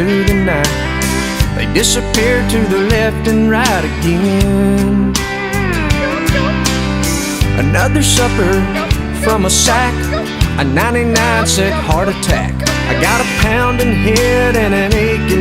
through the night, they disappear to the left and right again. Another supper from a sack, a 99-cent heart attack. I got a pounding head and an aching